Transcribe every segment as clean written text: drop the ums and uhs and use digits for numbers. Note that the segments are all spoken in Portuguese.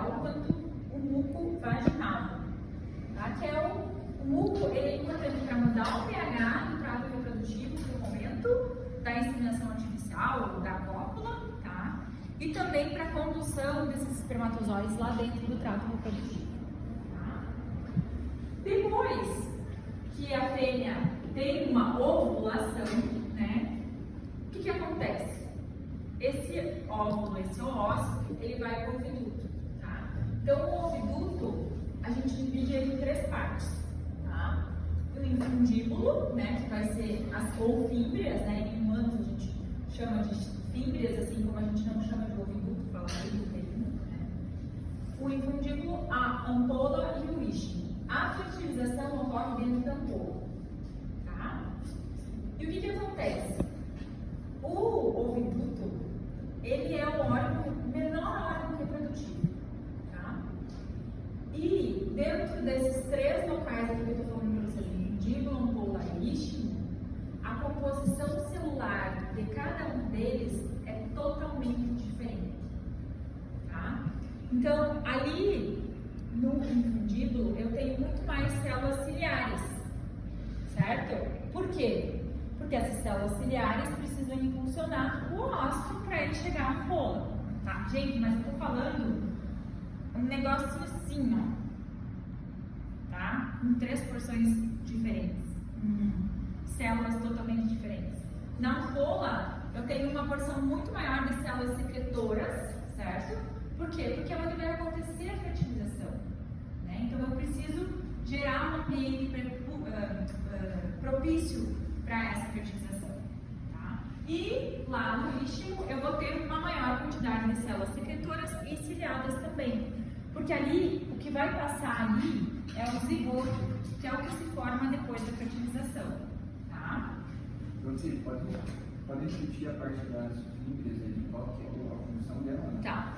epitelial quanto o muco vaginal, tá? Que é o muco, ele é importante para mudar o pH do trato reprodutivo no momento da inseminação artificial ou da cópula, tá? E também para a condução desses espermatozoides lá dentro do trato reprodutivo. Tá? Depois que a fêmea tem uma ovulação, né? O que acontece? Esse óvulo, esse oócito, ele vai para o oviduto, tá? Então, o oviduto, a gente divide ele em 3 partes, tá? O infundíbulo, né, que vai ser ou fímbrias, né? Em humanos a gente chama de fímbrias, assim como a gente não chama de oviduto, fala uterino, né? O infundíbulo, a ampola e o istmo. A fertilização ocorre dentro da ampola, tá? E o que acontece? O oviduto, ele é o menor órgão reprodutivo, tá? E dentro desses 3 locais aqui que eu estou falando para vocês, infundíbulo, ampola e istmo, a composição celular de cada um deles é totalmente diferente, tá? Então, ali no infundíbulo, eu tenho muito mais células ciliares, certo? Por quê? Porque essas células ciliares precisam impulsionar o oócito para ele chegar à ampola, tá? Gente, mas eu tô falando um negócio assim, ó, tá? Em 3 porções diferentes, células totalmente diferentes. Na ampola, eu tenho uma porção muito maior de células secretoras, certo? Por quê? Porque é onde vai acontecer a fertilização, né? Então, eu preciso gerar um ambiente propício para essa fertilização, tá? E lá no istmo eu vou ter uma maior quantidade de células secretoras e ciliadas também, porque ali o que vai passar ali é o zigoto, que é o que se forma depois da fertilização, tá? Você pode sentir a parte das fímbrias aí, qual que é a função dela? Né? Tá.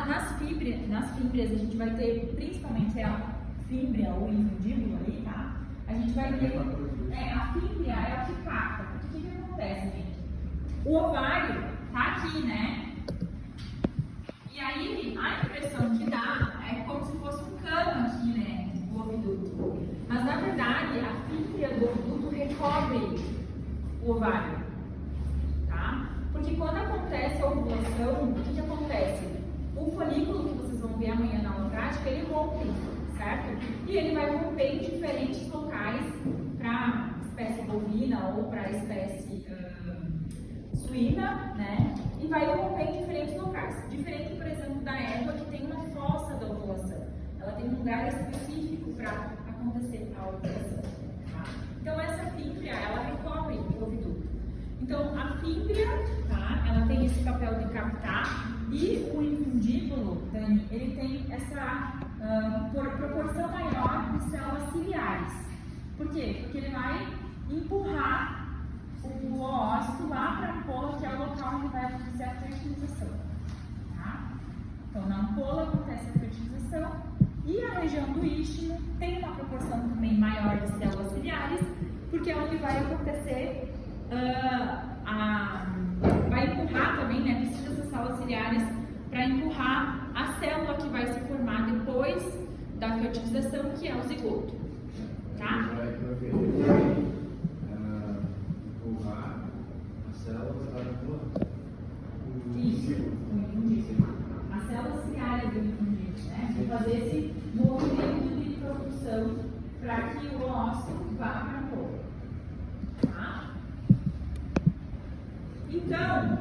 Nas fímbrias a gente vai ter principalmente a fímbria ou infundíbulo ali, tá? A gente vai ter. A fímbria é o que capta. O que acontece, gente? O ovário tá aqui, né? E aí a impressão que dá é como se fosse um cano aqui, né? O oviduto. Mas na verdade a fímbria do oviduto recobre o ovário, tá? Porque quando acontece a ovulação, o que acontece? O folículo que vocês vão ver amanhã na aula prática, ele rompe, certo? E ele vai romper em diferentes locais para espécie bovina ou para espécie suína, né? E vai romper em diferentes locais. Diferente, por exemplo, da égua, que tem uma fossa da ovulação. Ela tem um lugar específico para acontecer a ovulação, tá? Então, essa fímbria, ela recobre o oviduto. Então, a fímbria, tá? Ela tem esse papel de captar, e o infundíbulo, Dani, ele tem essa proporção maior de células ciliares. Por quê? Porque ele vai empurrar o oócito lá para a ampola, que é o local onde vai acontecer a fertilização, tá? Então, na ampola acontece a fertilização, e a região do istmo tem uma proporção também maior de células ciliares, porque é onde vai acontecer vai empurrar também, né? Precisa dessas células ciliares para empurrar a célula que vai se formar depois da fertilização, que é o zigoto, tá? Vai empurrar as células para o infundíbulo. As células ciliares do infundíbulo, né? Vão fazer esse movimento de propulsão para que o oócito vá para a ampola, tá? Então,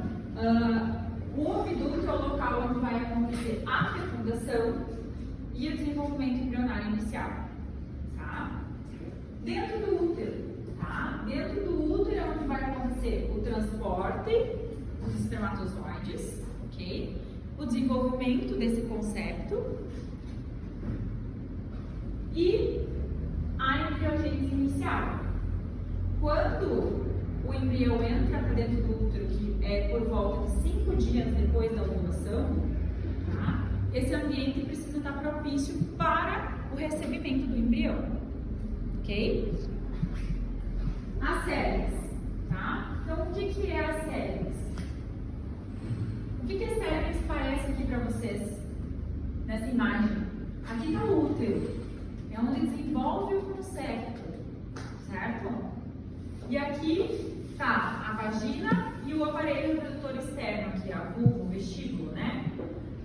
o oviduto é o local onde vai acontecer a fecundação e o desenvolvimento embrionário inicial, tá? Dentro do útero, tá? Dentro do útero é onde vai acontecer o transporte dos espermatozoides, ok? O desenvolvimento desse concepto e a embriogênese inicial. Quando o embrião entra para dentro do útero, que é por volta de 5 dias depois da ovulação, tá? Esse ambiente precisa estar propício para o recebimento do embrião, ok? As células, tá? Então, o que é as células? O que as células parecem aqui para vocês? nessa imagem. Aqui está o útero, é onde desenvolve o concepto, certo? E aqui está a vagina e o aparelho reprodutor externo, aqui, a vulva, o vestíbulo, né?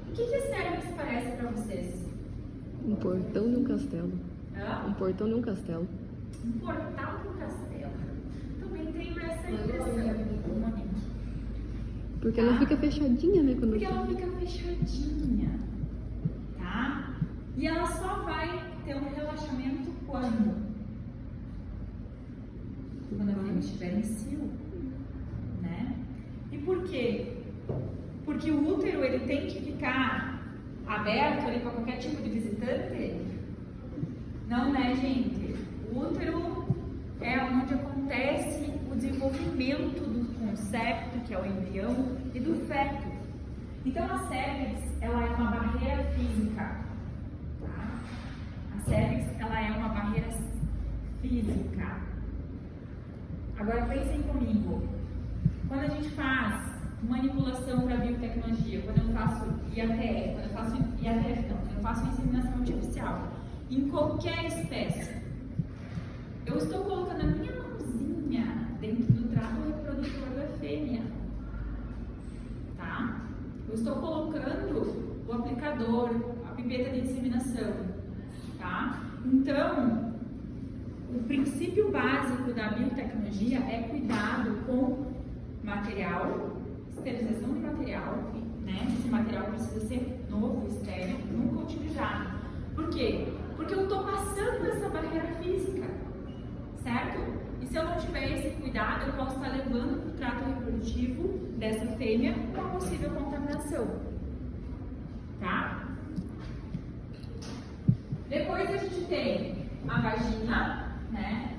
O que esse cérebro parece para vocês? Um portão de um castelo. Hã? Um portão de um castelo. Um portal do castelo. Também tenho essa impressão, Monique. Porque ela fica fechadinha, né? Quando Porque ela fica fechadinha, tá? E ela só vai ter um relaxamento quando? Quando a fêmea estiver em cio, né? E por quê? Porque o útero, ele tem que ficar aberto ali para qualquer tipo de visitante? Não, né, gente? O útero é onde acontece o desenvolvimento do concepto, que é o embrião, e do feto. Então, a cervix, ela é uma barreira física. Tá? A cervix, ela é uma barreira física. Agora, pensem comigo. Quando a gente faz manipulação para biotecnologia, quando eu faço IATF, quando eu faço inseminação artificial, em qualquer espécie, eu estou colocando a minha mãozinha dentro do trato reprodutor da fêmea, tá? Eu estou colocando o aplicador, a pipeta de inseminação, tá? Então, o princípio básico da biotecnologia é cuidado com material, esterilização de material, né? Esse material precisa ser novo, estéril, nunca utilizado. Por quê? Porque eu estou passando essa barreira física, certo? E se eu não tiver esse cuidado, eu posso estar levando para o trato reprodutivo dessa fêmea uma possível contaminação, tá? Depois a gente tem a vagina, né?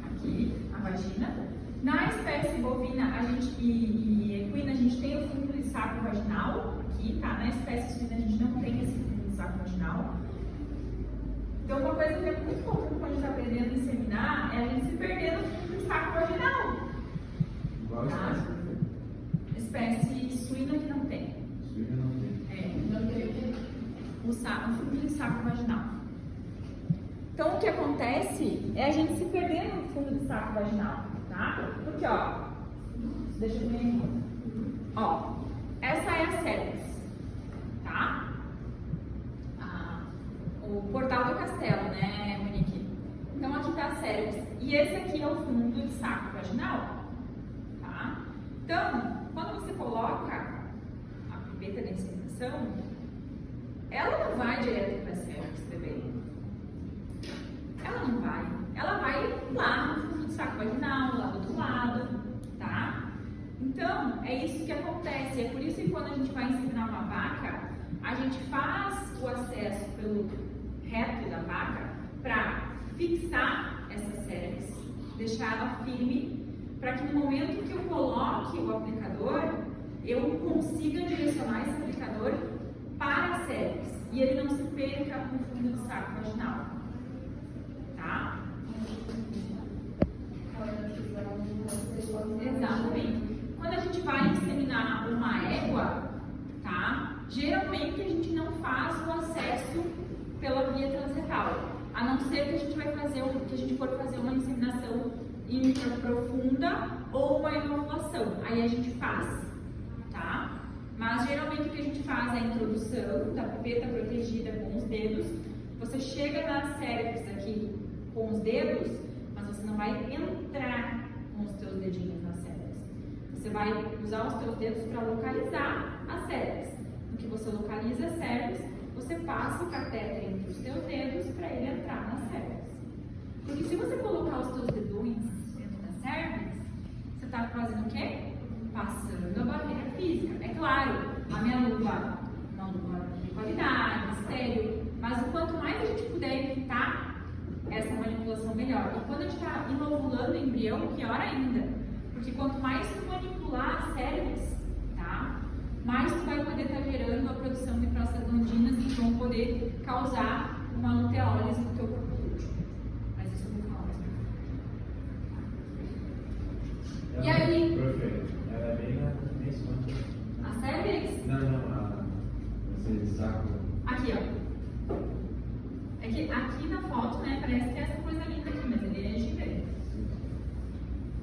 Aqui, a vagina. Na espécie bovina e equina, a gente tem o fundo de saco vaginal, aqui, tá? Na espécie suína, a gente não tem esse fundo de saco vaginal. Então, uma coisa que é muito comum quando a gente está aprendendo a inseminar é a gente se perder no fundo de saco vaginal. Igual a Tá? Espécie suína que não tem. Suína não tem. Não tem o fundo de saco vaginal. Então, o que acontece é a gente se perder no fundo de saco vaginal, tá? Porque, ó, deixa eu ver aqui. Ó, essa é a cervix, tá? O portal do castelo, né, Monique? Então, aqui tá a cervix. E esse aqui é o fundo de saco vaginal, tá? Então, quando você coloca a pipeta de inseminação, ela não vai direto para a cervix, bebê. Ela não vai. Ela vai lá no fundo do saco vaginal, lá do outro lado, tá? Então, é isso que acontece. É por isso que quando a gente vai inseminar uma vaca, a gente faz o acesso pelo reto da vaca para fixar essa cervix, deixar ela firme, para que no momento que eu coloque o aplicador, eu consiga direcionar esse aplicador para a cervix e ele não se perca no fundo do saco vaginal, tá? Exatamente. Quando a gente vai inseminar uma égua, tá? Geralmente a gente não faz o acesso pela via transretal, a não ser que a gente vai fazer que a gente for fazer uma inseminação intraprofunda ou uma inovulação. Aí a gente faz, tá? Mas geralmente o que a gente faz é a introdução da pipeta protegida com os dedos. Você chega na cervix aqui com os dedos, mas você não vai entrar com os teus dedinhos na cervix. Você vai usar os teus dedos para localizar a cervix. No que você localiza a cervix, você passa o catéter entre os teus dedos para ele entrar na cervix. Porque se você colocar os teus dedões dentro da cervix, você está fazendo o quê? Passando a barreira física. É claro, a minha luva é uma luva de qualidade, estéril, mas o quanto mais a gente puder evitar essa manipulação, melhor. E quando a gente está inovulando o embrião, pior ainda. Porque quanto mais tu manipular a cervix, tá? Mais tu vai poder estar gerando a produção de prostaglandinas que vão poder causar uma luteólise no teu corpo útil. Mas isso eu vou falar mais. E aí? Perfeito. Ela é bem na definição. A cervix? Não, a Aqui, ó. É que aqui na foto, né, parece que é essa coisa linda aqui, mas ele é gigante.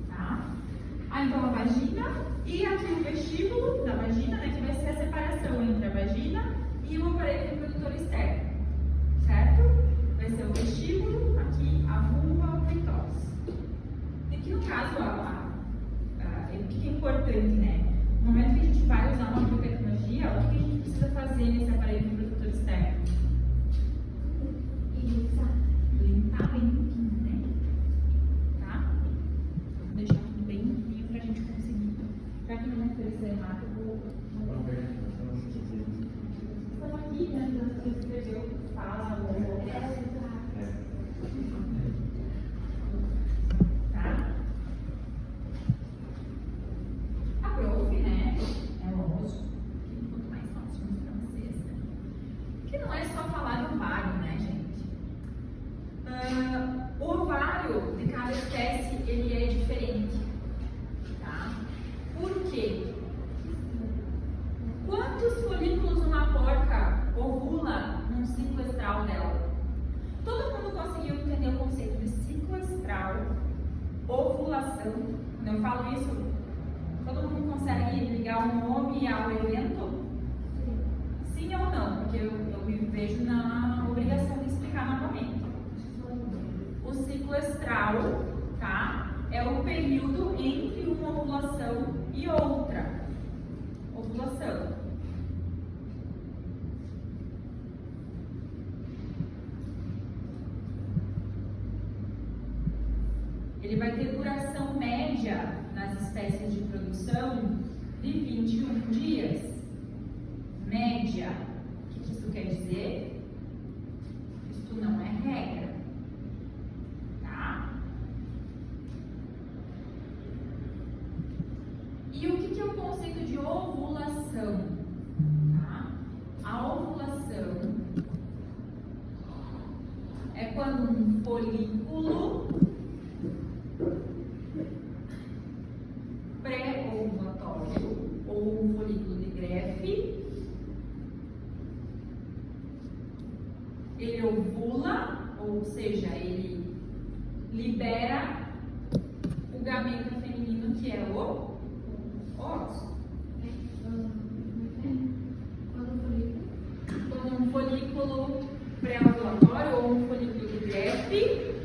Tá? Então a vagina e aqui o vestíbulo da vagina, né, que vai ser a separação entre a vagina e o aparelho reprodutor externo. Certo? Vai ser o vestíbulo, aqui a vulva, o clitóris. E que no caso, o que é importante, né? No momento que a gente vai usar uma biotecnologia, o que a gente precisa fazer nesse aparelho reprodutor externo? Limpar bem limpinho, né? Tá? Vou deixar tudo bem limpinho pra gente conseguir. Já que não vai oferecer errado, eu vou. Estão aqui, né? Você escreveu, fala, ou. Tá? A prof, né? É lógico. Quanto mais nós somos francês, né? Que não é só falar do ovário, né, gente? O ovário de cada espécie ele é diferente, tá? Por quê? Quantos folículos uma porca ovula num ciclo estral dela? Todo mundo conseguiu entender o conceito de ciclo estral, ovulação? Quando eu falo isso, todo mundo consegue ligar o nome ao evento? Sim ou não? Porque eu me vejo na obrigação de explicar novamente. O ciclo estral, tá? É o período entre uma ovulação e outra ovulação. Ele vai ter duração média nas espécies de produção de 21 dias. Média. O que isso quer dizer? Isso não é regra. Tá? E o que é o conceito de ovulação? Tá? A ovulação é quando um folículo pré-ovulatório ou um folículo de Greff, ele ovula, ou seja, ele libera o gameta feminino que é o óvulo. Quando um folículo pré-ovulatório ou um folículo de Greff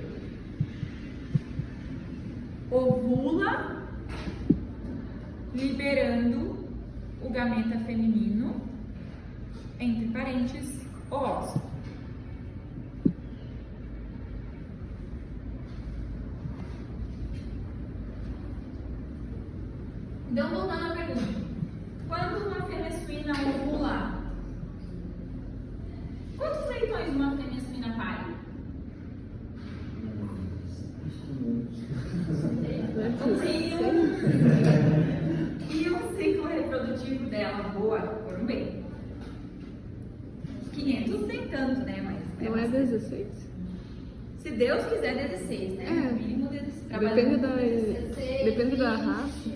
ovula, liberando o gameta feminino, entre parênteses, o óvulo. Então, voltando à pergunta. Quando uma fêmea suína ovula, quantos leitões uma fêmea suína pare? E o ciclo reprodutivo dela, boa, foram bem. 500 nem tanto, né? Mas Não é 16? se Deus quiser, 16, né? É. No mínimo 16. Depende da raça.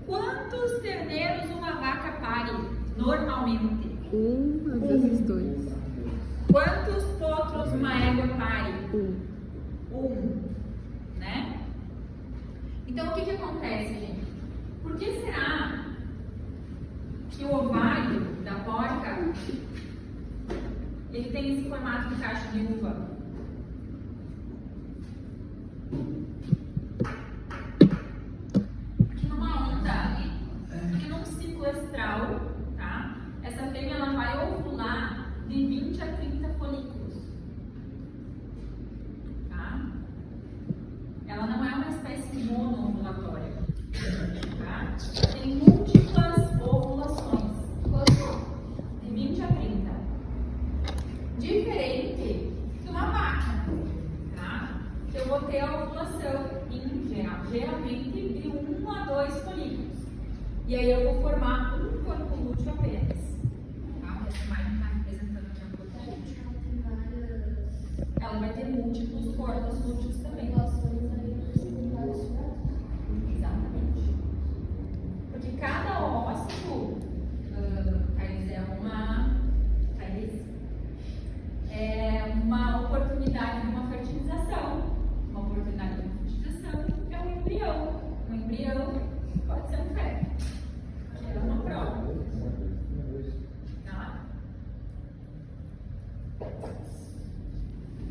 Quantos terneiros uma vaca pare normalmente? 1, às vezes 2. Quantos potros uma égua pare? 1. Né? Então, o que acontece, gente? Por que será que o ovário da porca ele tem esse formato de caixa de uva? Aqui numa onda, aqui num ciclo estral, tá? Essa fêmea ela vai ovular de 20 a 30 folículos. Tá? Ela não é uma espécie monoovulatória. Tá? Tem múltiplas ovulações. De 20 a 30. Diferente de uma vaca. Tá? Eu vou ter a ovulação em geral, geralmente de 1 a 2 folículos. E aí eu vou formar um corpo lúteo apenas. Tá? Essa imagem está representando aqui um corpo lúteo. Ela vai ter múltiplos corpos lúteos também. Exatamente. Porque cada ósseo, Thaís, é uma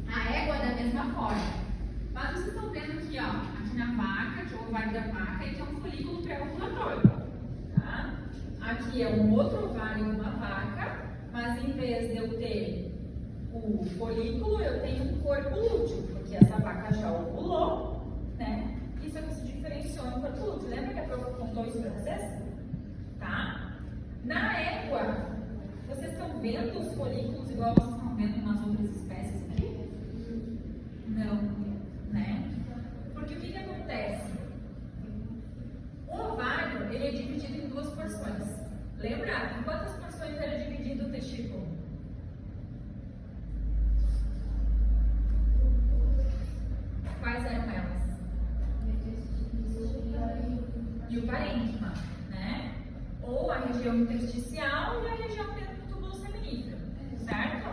A égua é da mesma forma. Mas vocês estão vendo aqui, ó, aqui na vaca, que é o ovário da vaca, e que é um folículo pré-ovulatório. Tá? Aqui é um outro ovário de uma vaca, mas em vez de eu ter o folículo, eu tenho um corpo lúteo, porque essa vaca já ovulou, né? Isso aqui se diferenciou em corpo lúteo. Lembra que a prova contou isso para vocês? Tá? Na égua, vocês estão vendo os folículos igual vocês estão vendo nas outras espécies aqui? Não, né? Porque o que acontece? O ovário, ele é dividido em duas porções. Lembra? Em quantas porções era dividido o testículo? Quais eram elas? E o parênquima, né? Ou a região intersticial e a região dentro do túbulo seminífero, certo?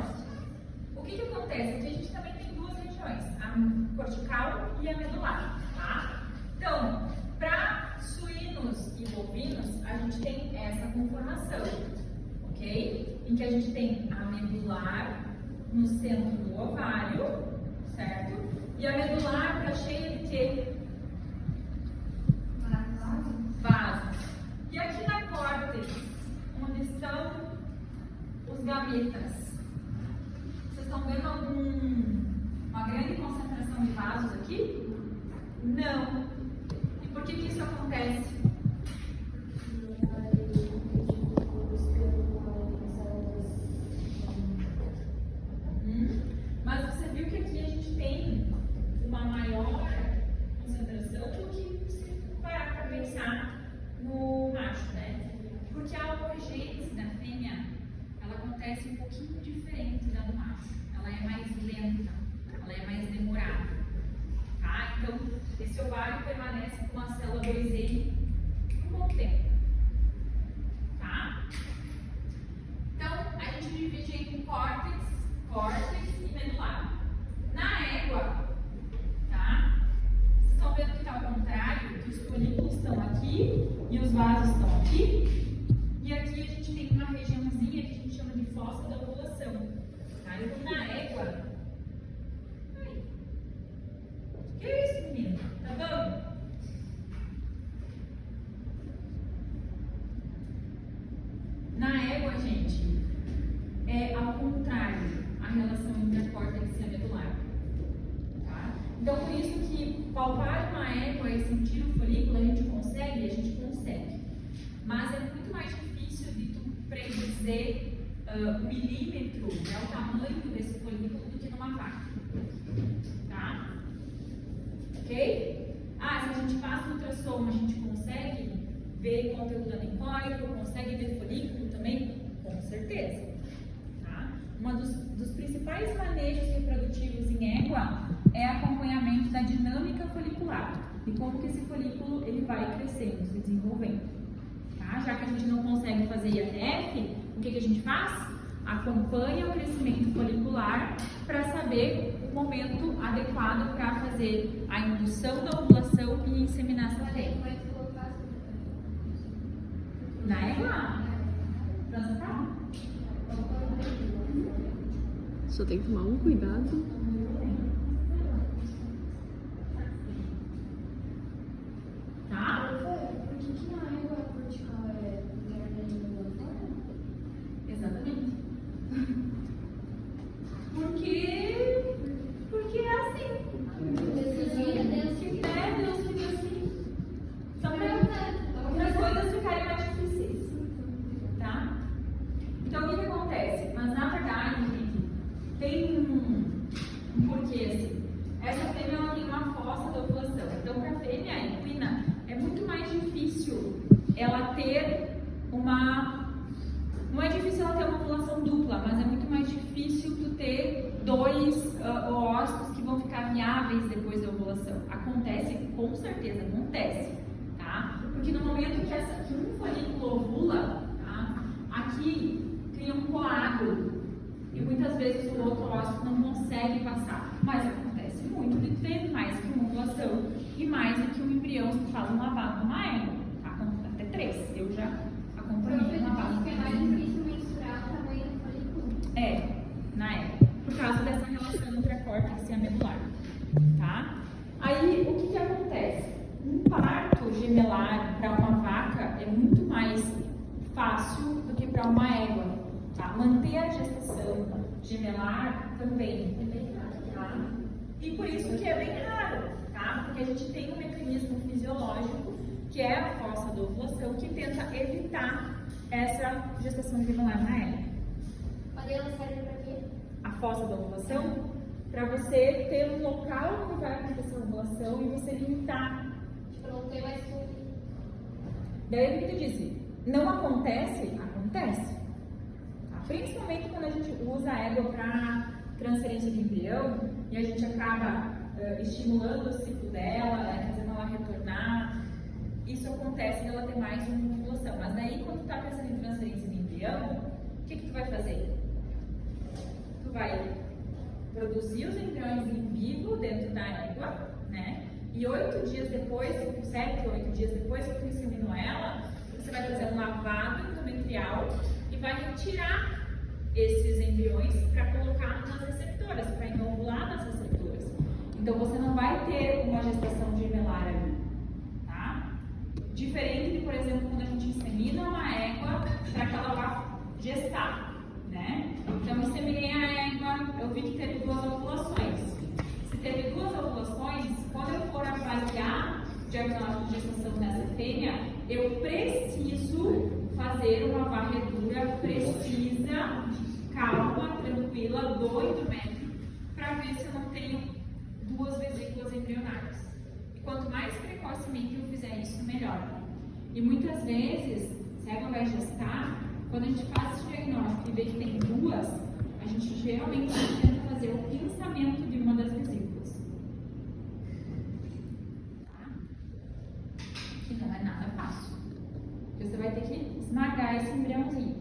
O que acontece? Aqui a gente também tem duas regiões, a cortical e a medular, tá? Então, para suínos e bovinos, a gente tem essa conformação, ok? Em que a gente tem a medular no centro do ovário, certo? E a medular está cheia de quê? Vasos. E aqui na córtex, onde estão os gametas, vocês estão vendo uma grande concentração de vasos aqui? Não. E por que isso acontece? Mas você viu que aqui a gente tem uma maior concentração do que se parar para pensar no macho, né? Porque a orogênese da fêmea, ela acontece um pouquinho diferente da do macho. Ela é mais lenta, ela é mais demorada, tá? Então, esse ovário permanece com a célula 2M por um bom tempo, tá? Então, a gente divide em córtex e medular. Na égua, tá? Vocês estão vendo que está ao contrário? Que os folículos estão aqui e os vasos estão aqui. E aqui a gente tem uma regiãozinha que a gente chama de fossa da ovulação. Tá? Então, na égua... Ai, que é isso, menino? Tá dando? Na égua, gente, é ao contrário a relação entre a córtex e a medular. Tá? Então, por isso que palpar uma égua e sentir o folículo, a gente consegue. Mas é muito mais difícil de tu predizer o milímetro, né, o tamanho desse folículo do que numa vaca. Tá? Ok? Se a gente passa no ultrassom, a gente consegue ver conteúdo anencóico, consegue ver folículo também? Com certeza. Tá? Um dos principais manejos reprodutivos em égua é acompanhamento da dinâmica folicular e como que esse folículo ele vai crescendo, se desenvolvendo. Tá? Já que a gente não consegue fazer IATF, o que a gente faz? Acompanha o crescimento folicular para saber o momento adequado para fazer a indução da ovulação e inseminação dele. Na égua? Transar? Só tem que tomar um cuidado. Tá? Por que na égua cortical é interna e ambulatória? Exatamente. Porque é assim. Deus fica assim. Só para as coisas ficarem mais difíceis. Tá? Então, o que acontece? Mas, na verdade, gente, tem um porquê, assim. Essa fêmea, ela tem uma fossa da ovulação. Então, para a fêmea equina, é muito mais difícil ela ter uma... Não é difícil ela ter uma ovulação dupla, mas é muito mais difícil tu ter dois oócitos que vão ficar viáveis depois da ovulação. Acontece, com certeza acontece, tá? Porque no momento que um folículo ovula, tá? Aqui cria um coágulo e muitas vezes o outro ósseo não consegue passar. Mas acontece muito de ter mais que uma ovulação e mais do que um embrião se faz um lavado numa égua, tá? Até 3. Eu já acompanhei um lavado. É mais difícil mensurar o tamanho do folículo. Na égua. bacia medular, tá? Aí, o que acontece? Um parto gemelar para uma vaca é muito mais fácil do que para uma égua, tá? Manter a gestação gemelar também é bem raro, tá? E por isso que é bem raro, tá? Porque a gente tem um mecanismo fisiológico, que é a fossa da ovulação, que tenta evitar essa gestação gemelar na égua. Mas ela serve pra quê? A fossa da ovulação, para você ter um local que vai acontecer a ovulação e você limitar. Tipo, não tem mais fluido. Daí o que tu disse? Não acontece? Acontece. Tá? Principalmente quando a gente usa a égua para transferência de embrião e a gente acaba estimulando o ciclo dela, né, fazendo ela retornar. Isso acontece quando ela tem mais uma ovulação. Mas daí, quando tu está pensando em transferência de embrião, o que tu vai fazer? Tu vai produzir os embriões em vivo dentro da égua, né? E 8 dias depois, 7, 8 dias depois que tu inseminou ela, você vai fazer um lavado endometrial e vai retirar esses embriões para colocar nas receptoras, para inovular nas receptoras. Então você não vai ter uma gestação gemelar ali, tá? Diferente de, por exemplo, quando a gente insemina uma égua para que ela vá gestar, né? Então, inseminei a égua, eu vi que teve 2 ovulações. Se teve 2 ovulações, quando eu for avaliar o diagnóstico de gestação dessa fêmea, eu preciso fazer uma varredura precisa, calma, tranquila, do endométrio, para ver se eu não tenho 2 vesículas embrionárias. E quanto mais precocemente eu fizer isso, melhor. E muitas vezes, se a égua vai gestar, quando a gente faz esse diagnóstico e vê que tem 2, a gente geralmente tenta fazer o pinçamento de uma das vesículas. Tá? E não é nada fácil. Você vai ter que esmagar esse embriãozinho.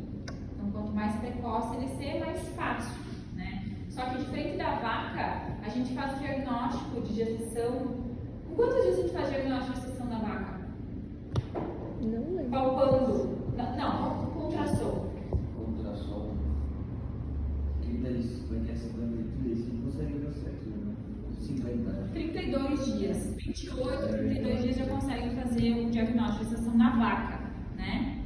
Então, quanto mais precoce ele ser, mais fácil, né? Só que diferente da vaca, a gente faz o diagnóstico de gestação. Com quantos dias a gente faz o diagnóstico de gestação da vaca? Não lembro. Palpando. Não, com ultrassom. Ultrassom. 35 consegue ver o sexo, né? 50. 32 dias. 28, 32 dias já consegue fazer o diagnóstico de gestação na vaca, né?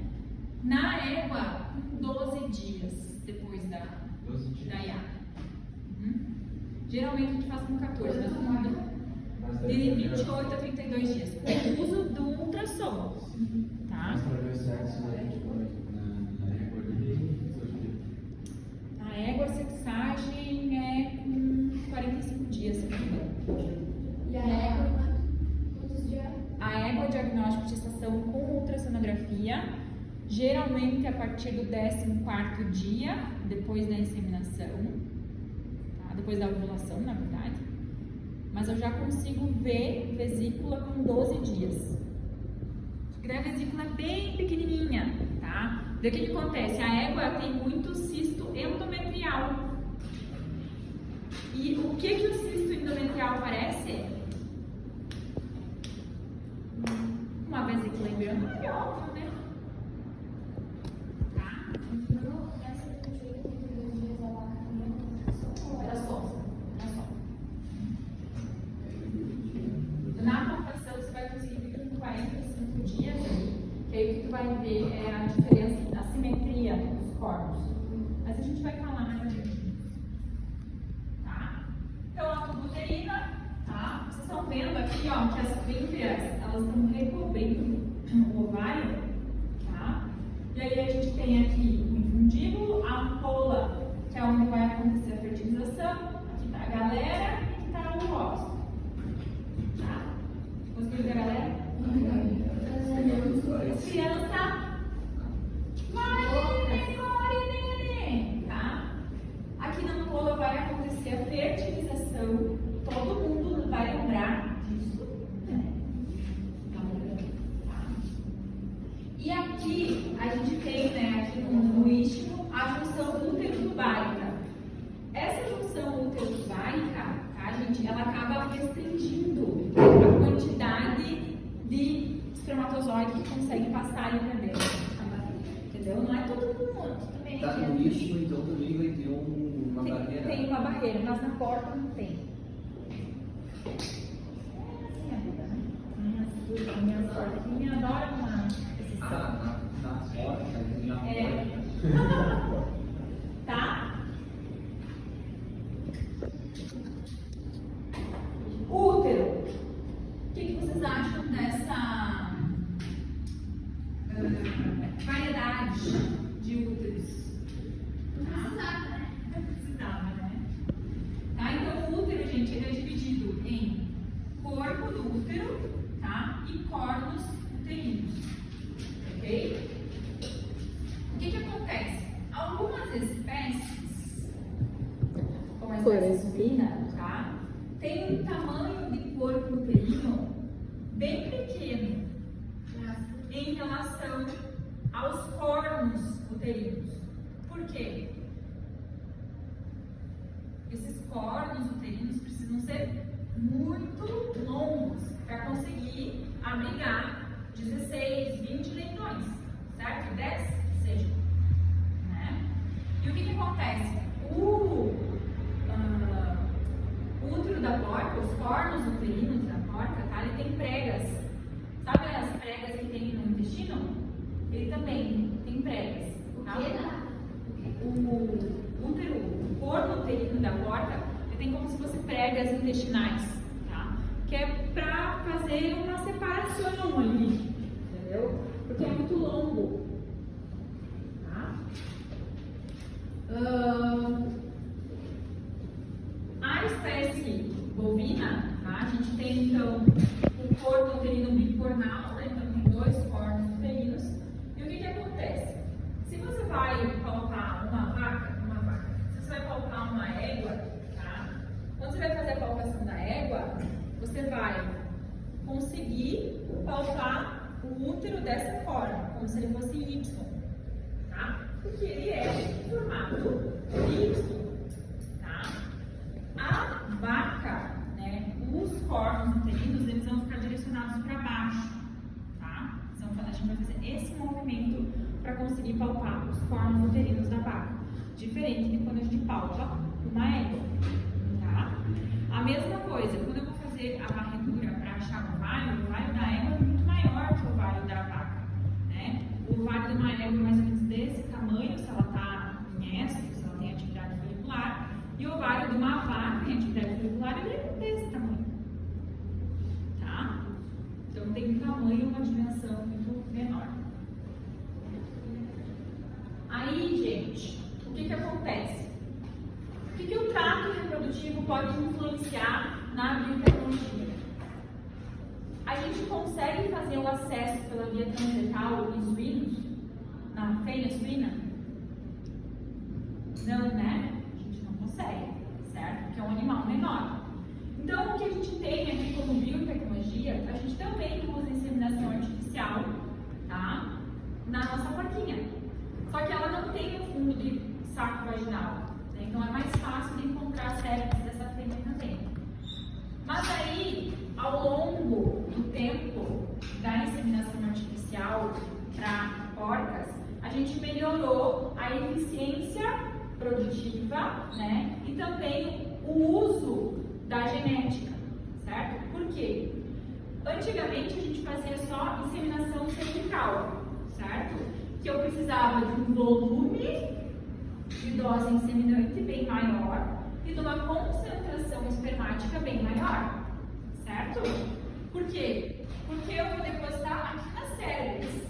Na égua, 12 dias depois da IAC. Geralmente a gente faz com 14, mas com de 28 a 32 dias. Com o uso do ultrassom, tá? A égua, a sexagem é com 45 dias, se não me engano. E a égua, quantos dias? A égua, o diagnóstico de gestação com ultrassonografia, geralmente a partir do 14º dia, depois da inseminação, tá? Depois da ovulação, na verdade. Mas eu já consigo ver vesícula com 12 dias. A vesícula é bem pequenininha, tá? Daí o que acontece? A égua tem muito cisto endometrial. E o que o cisto endometrial parece? Uma vesícula embrionária, óbvio, né? Tá? Não, essa que eu tive 32 dias da vaca também. Era só. Na computação você vai conseguir ver com 45 dias, que aí o que tu vai ver é a diferença, a simetria dos corpos. Mas a gente vai falar mais adiante. Tá? Então a tubuterina, tá? Vocês estão vendo aqui, ó, que as fímbrias, elas estão recobrindo o ovário, tá? E aí a gente tem aqui o infundíbulo, a ampola, que é onde vai acontecer a fertilização. Aqui tá a galera e aqui tá o óvulo. Tá? Conseguiu ver a galera? Criança, neném, tá? Aqui na ampola vai acontecer a fertilização. Todo mundo vai lembrar disso, né? Tá? E aqui a gente tem, né, aqui no istmo, a junção útero-tubárica. Essa junção útero-tubárica, tá, gente, ela acaba restringindo a quantidade de espermatozoide que consegue passar ali pra dentro. Entendeu? Não é todo mundo também. Tá no istmo, então também vai ter uma barreira. Tem uma barreira, mas na porta não tem. assim é a vida, né? Minhas sortes aqui me adoram uma exceção. Na porta, na É. porta. Tá? Útero. O que vocês acham dessa variedade de úteros? Precisava, né? Precisava, né? Tá? Então, o útero, gente, ele é dividido em corpo do útero, tá? E cornos uterinos. Ok? O que acontece? Algumas espécies, como a espécie suína, tá? Tem um tamanho de corpo uterino bem pequeno em relação aos cornos uterinos. Por quê? Esses cornos uterinos precisam ser muito longos para conseguir abrigar 16, 20 leitões, certo? 10 que sejam, né? E o que acontece? O útero da porca, os cornos uterinos da porca, tá? Ele tem pregas. Sabe as pregas que tem no intestino? Ele também tem pregas. Tá? O útero, o corno uterino da porca, ele tem como se fosse pregas intestinais, tá? Que é para fazer uma separação ali, entendeu? Porque é muito longo, tá? A espécie bovina, tá? A gente tem então o corno uterino bicornal, né? Então tem 2 cornos uterinos. E o que acontece? Se você vai palpar uma vaca, se você vai palpar uma égua, tá? Quando você vai fazer a palpação da égua, você vai conseguir palpar o útero dessa forma, como se ele fosse Y, tá? Porque ele é em formato Y. A vaca, né, os cornos uterinos, eles vão ficar direcionados para baixo, tá? Então, a gente vai fazer esse movimento para conseguir palpar os cornos uterinos da vaca, diferente de quando a gente palpa uma égua, tá? A mesma coisa, quando eu vou fazer a varredura para achar o ovário da égua é muito maior que o ovário da vaca, né? O ovário de uma égua é mais ou menos desse tamanho, se ela está em éstrus, se ela tem atividade folicular. E o ovário de uma vaca em atividade folicular ele é desse tamanho, tá? Então tem um tamanho, uma dimensão muito menor. Aí, gente, o que acontece? O que o trato reprodutivo pode influenciar na biotecnologia? A gente consegue fazer o acesso pela via transretal em suínos? Na fêmea suína? Não, né? Consegue, certo? Porque é um animal menor. Então, o que a gente tem aqui como biotecnologia, a gente também usa inseminação artificial, tá? Na nossa porquinha. Só que ela não tem o fundo de saco vaginal, né? Então é mais fácil de encontrar cervix dessa fêmea também. Mas aí, ao longo do tempo da inseminação artificial para porcas, a gente melhorou a eficiência produtiva, né? E também o uso da genética, certo? Por quê? Antigamente a gente fazia só inseminação cervical, certo? Que eu precisava de um volume de dose inseminante bem maior e de uma concentração espermática bem maior, certo? Por quê? Porque eu vou depositar aqui na cervix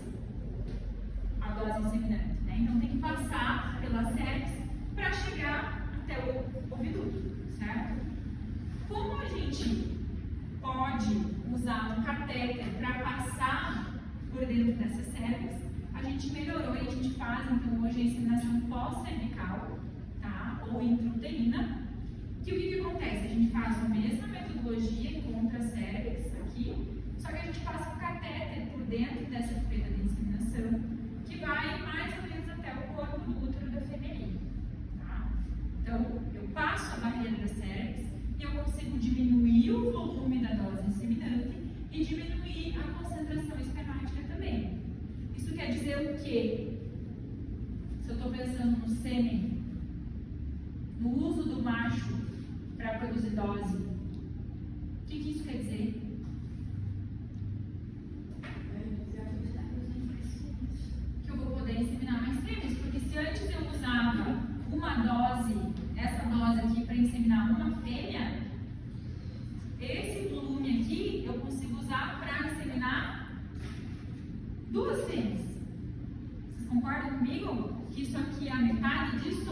a dose inseminante, né? Então tem que passar pela cervix para chegar até o oviduto, certo? Como a gente pode usar um catéter para passar por dentro dessa cervix, a gente melhorou e a gente faz, então, hoje a inseminação pós-cervical, tá? Ou intrauterina. Que o que acontece? A gente faz a mesma metodologia contra a cervix aqui, só que a gente passa um catéter por dentro dessa pipeta de inseminação, que vai mais ou menos até o corpo do útero da femelinha. Então, eu passo a barreira da cervix e eu consigo diminuir o volume da dose inseminante e diminuir a concentração espermática também. Isso quer dizer o quê? Se eu estou pensando no sêmen, no uso do macho para produzir dose, que isso quer dizer? Que eu vou poder inseminar mais fêmeas, porque se antes eu usava uma dose, essa dose aqui para inseminar uma fêmea, esse volume aqui eu consigo usar para inseminar 2 fêmeas. Vocês concordam comigo? Que isso aqui é a metade disso?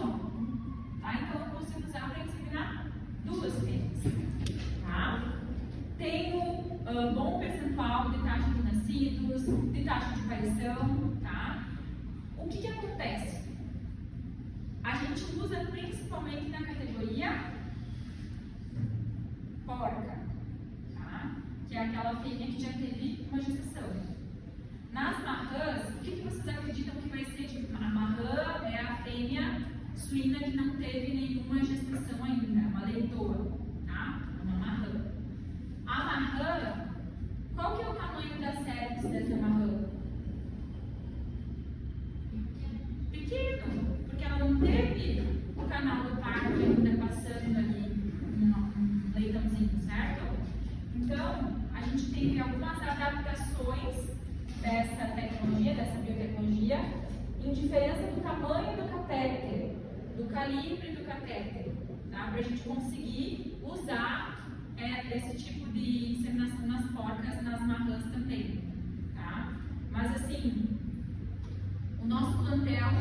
Tá? Então eu consigo usar para inseminar 2 fêmeas. Tá? Tenho bom percentual de taxa de nascidos, de taxa de aparição. Tá? O que acontece? A gente usa principalmente na categoria porca, tá? Que é aquela fêmea que já teve uma gestação. Nas marrãs, o que vocês acreditam que vai ser? A marrã é a fêmea suína que não teve nenhuma gestação ainda, é uma leitoa, tá? É uma marrã. A marrã, qual que é o tamanho da cervix dessa marrã? Pequeno, porque ela não teve o canal do parto ainda passando ali um leitãozinho, certo? Então, a gente tem algumas adaptações dessa tecnologia, dessa biotecnologia, em diferença do tamanho do catéter, do calibre do catéter, tá? Para a gente conseguir usar esse tipo de inseminação nas porcas, nas marrãs também, tá? Mas assim, o nosso plantel,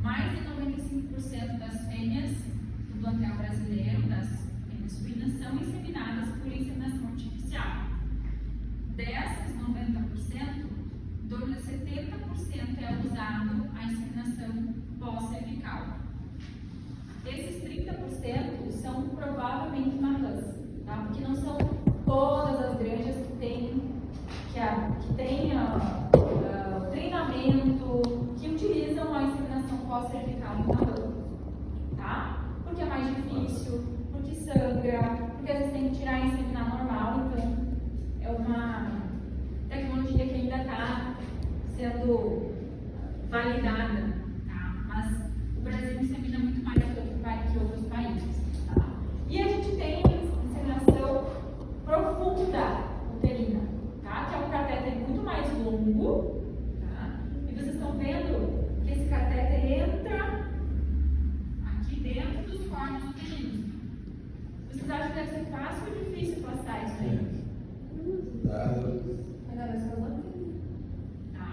mais de 95% das fêmeas do plantel brasileiro, das fêmeas suínas, são inseminadas por inseminação artificial. Dessas 90%, em torno de 70% é usado a inseminação pós-cervical. Esses 30% são provavelmente marrãs, tá? Porque não são todas as granjas que têm treinamento, que utilizam a inseminação pós-cervical no marrã, tá? Porque é mais difícil, porque sangra, porque às vezes tem que tirar e inseminar normal, então é uma tecnologia que ainda está sendo validada, tá? Mas o Brasil insemina muito mais que outros países, tá? E a gente tem inseminação profunda uterina, tá? Que é um catéter muito mais longo, tá? E vocês estão vendo que esse catéter entra aqui dentro dos cornos uterinos. Vocês acham que deve ser fácil ou difícil passar isso aí? Tá?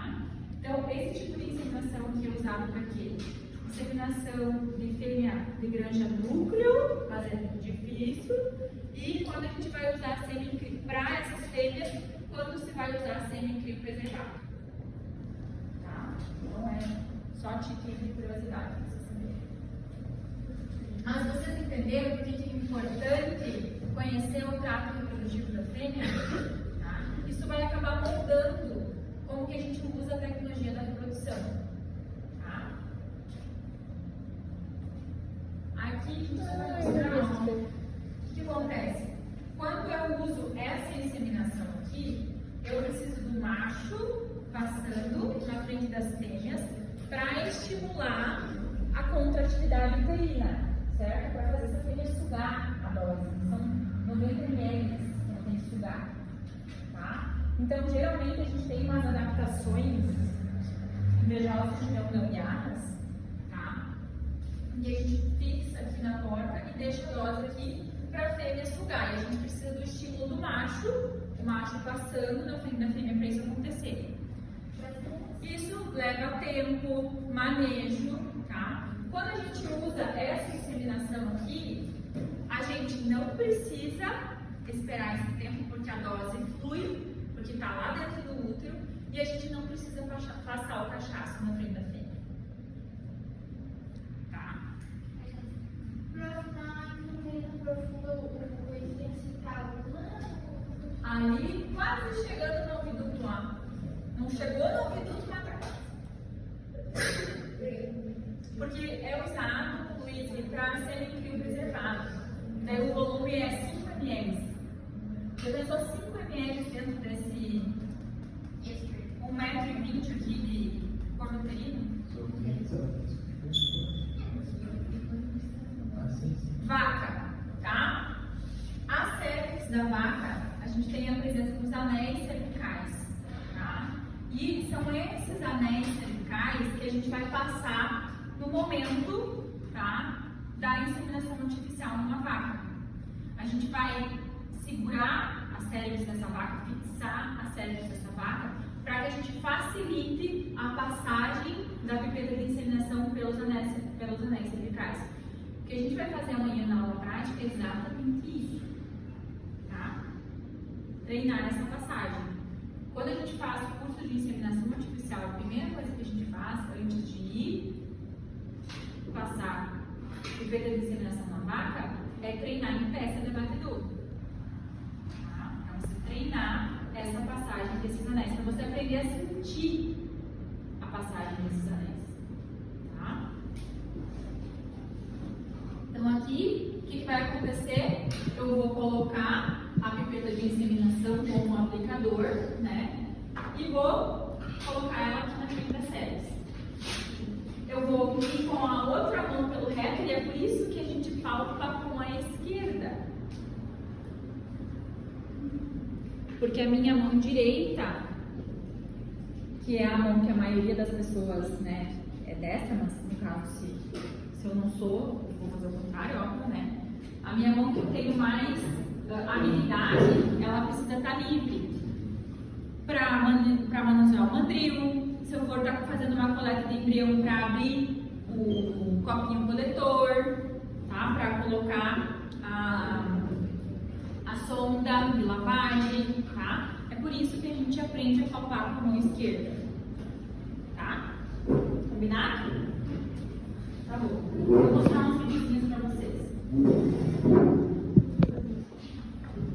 Então, esse tipo de inseminação que é usado para quê? Inseminação de fêmea de granja núcleo, mas é muito difícil. E quando a gente vai usar semi-crio para essas fêmeas, quando se vai usar semi-crio preservado. Tá? Então é só título de curiosidade para vocês saberem. Mas vocês entenderam por que é importante conhecer o trato reprodutivo da fêmea? Tá? Isso vai acabar moldando como que a gente usa a tecnologia da reprodução. Tá? Aqui a gente vai mostrar o que acontece. Quando eu uso essa inseminação aqui, eu preciso do macho passando na frente das fêmeas para estimular a contratividade uterina, certo? Para fazer essa fêmea sugar a dose. São 90 ml que ela tem que sugar. Tá? Então, geralmente, a gente tem umas adaptações invejosas de não gambiarras, tá? E a gente fixa aqui na porta e deixa a dose aqui para a fêmea sugar. E a gente precisa do estímulo do macho, o macho passando na frente da fêmea para isso acontecer. Isso leva tempo, manejo, tá? Quando a gente usa essa inseminação aqui, a gente não precisa esperar esse tempo, porque a dose flui, porque está lá dentro do útero, e a gente não precisa passar o cachaço na frente da fêmea. Tá? Ali, quase chegando no ouviduto lá. Não chegou no ouviduto, mas tá quase. Porque é usado, Luiz, para semi-crio preservado. Daí o volume é 5 ml. Já pensou 5 ml dentro desse 1,20 m aqui de corno uterino? Vaca, tá? A cervix da vaca, a gente tem a presença dos anéis cervicais, tá? E são esses anéis cervicais que a gente vai passar no momento, tá, da inseminação artificial numa vaca. A gente vai segurar as cérebros dessa vaca, fixar as cérebros dessa vaca, para que a gente facilite a passagem da pipeta de inseminação pelos anéis cervicais. O que a gente vai fazer amanhã na aula prática é exatamente isso, tá? Treinar essa passagem. Quando a gente faz o curso de inseminação artificial, a primeira coisa que a gente faz antes de ir passar pipeta de inseminação na vaca é treinar em peça de batedor. Tá? Então, você treinar essa passagem desses anéis, para você aprender a sentir a passagem desses anéis. Tá? Então, aqui, o que vai acontecer? Eu vou colocar a pipeta de inseminação como um aplicador, né? E vou colocar ela aqui na frente das células. Eu vou ir com a outra mão pelo reto, e é por isso que a gente palpa com a esquerda. Porque a minha mão direita, que é a mão que a maioria das pessoas, né, é destra, mas no caso, se eu não sou, eu vou fazer o contrário, óbvio, né? A minha mão que eu tenho mais habilidade, ela precisa estar livre para manusear o mandril. Se eu for estar fazendo uma coleta de embrião para abrir o copinho coletor, tá? Para colocar a sonda de lavagem, tá? É por isso que a gente aprende a palpar com a mão esquerda, tá? Combinado? Tá bom. Vou mostrar uns vídeos